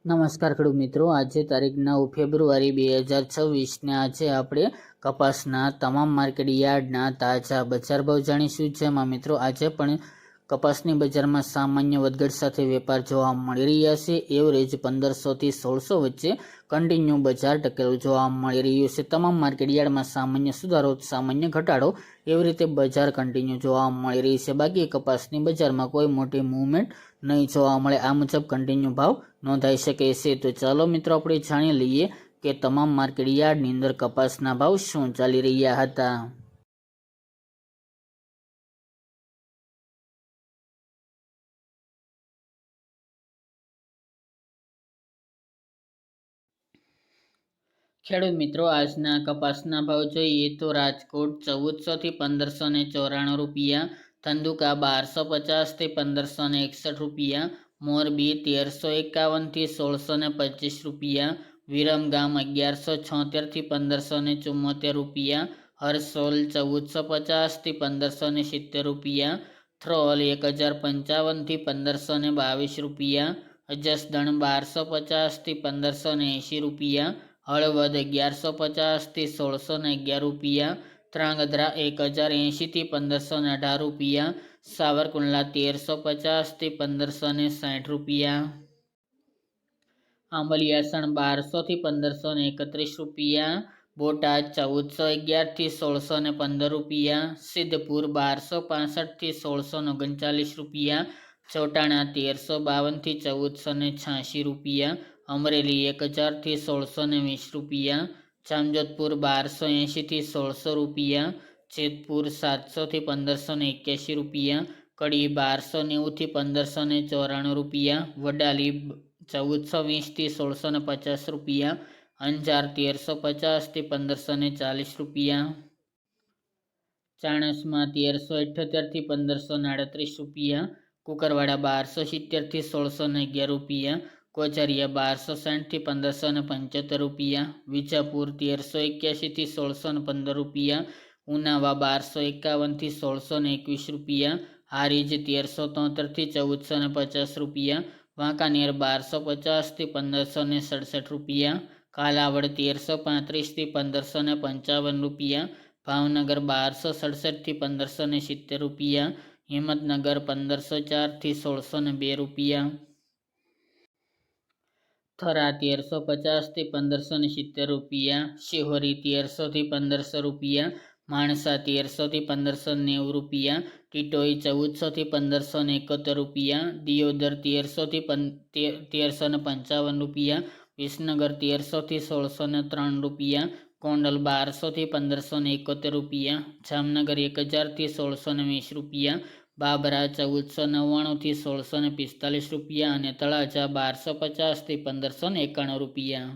નમસ્કાર ખેડૂત મિત્રો, આજે તારીખ 9 ફેબ્રુઆરી 2026 આજે આપણે કપાસના તમામ માર્કેટ યાર્ડના તાજા બજાર ભાવ જાણીશું। જેમાં મિત્રો આજે પણ કપાસની બજારમાં સામાન્ય વધઘટ સાથે વેપાર જોવા મળી રહ્યા છે। એવરેજ 1500 થી 1600 વચ્ચે કન્ટિન્યુ બજાર ટકેલું જોવા મળી રહ્યું છે। તમામ માર્કેટ યાર્ડમાં સામાન્ય સુધારો, સામાન્ય ઘટાડો એવી રીતે બજાર કન્ટિન્યુ જોવા મળી રહી છે। બાકી કપાસની બજારમાં કોઈ મોટી મૂવમેન્ટ નહીં જોવા મળે, આ મુજબ કન્ટિન્યુ ભાવ નોંધાઈ શકે છે। તો ચાલો મિત્રો આપણે જાણી લઈએ કે તમામ માર્કેટ યાર્ડની અંદર કપાસના ભાવ શું ચાલી રહ્યા હતા। ખેડૂત મિત્રો, આજના કપાસના ભાવ જોઈએ તો રાજકોટ 1400 થી 1594 રૂપિયા, ધંધુકા 1250 થી 1561 રૂપિયા, મોરબી 1351 થી 1625 રૂપિયા, વિરમગામ 1176 થી 1574 રૂપિયા, હરસોલ 1450 થી 1570 રૂપિયા, થ્રોલ 1055 થી 1522 રૂપિયા, જસદણ 1250 થી 1580 રૂપિયા, હળવદ 1150 થી 1611 રૂપિયા, ત્રાંગધ્રા 1080 થી 1518 રૂપિયા, સાવરકુંડલા 1350 થી 1560 રૂપિયા, આંબલિયાસણ 1200 થી 1531 રૂપિયા, બોટાદ 1411 થી 1615 રૂપિયા, સિદ્ધપુર 1265 થી 1639 રૂપિયા, ચોટાણા 1352 થી 1486 રૂપિયા, અમરેલી 1000 થી 1620 રૂપિયા, જામજોધપુર 1280 થી 1600 રૂપિયા, જેતપુર 700 થી 1581 રૂપિયા, કડી 1290 થી 1594 રૂપિયા, વડાલી 1420 થી 1650 રૂપિયા, અંજાર 1350 થી 1540 રૂપિયા, ચાણસમાં 1378 થી 1538 રૂપિયા, કુકરવાડા 1270 થી 1611 રૂપિયા, કોચરિયા 1260 થી 1575 રૂપિયા, વિજાપુર 1381 થી 1615 રૂપિયા, ઉનાવા 1251 થી 1621 રૂપિયા, હારીજ 1373 થી 1450 રૂપિયા, વાંકાનેર 1250 થી 1567 રૂપિયા, કાલાવડ 1335 થી 1555 રૂપિયા, ભાવનગર 1267 થી 1570 રૂપિયા, હિંમતનગર 1504 થી 1602 રૂપિયા, થરા 1350 થી 1570 રૂપિયા, શિહોરી 1300 થી 1500 રૂપિયા, માણસા 1300 થી 1590 રૂપિયા, ટીટોઈ 1400 થી 1571 રૂપિયા, દિયોદર 1300 થી 1355 રૂપિયા, વિસનગર 1300 થી 1603 રૂપિયા, ગોંડલ 1200 થી 1571 રૂપિયા, જામનગર 1000 થી 1620 રૂપિયા, બાબરા 1499 થી 1645 રૂપિયા અને તળાજા 1250 થી 1591 રૂપિયા।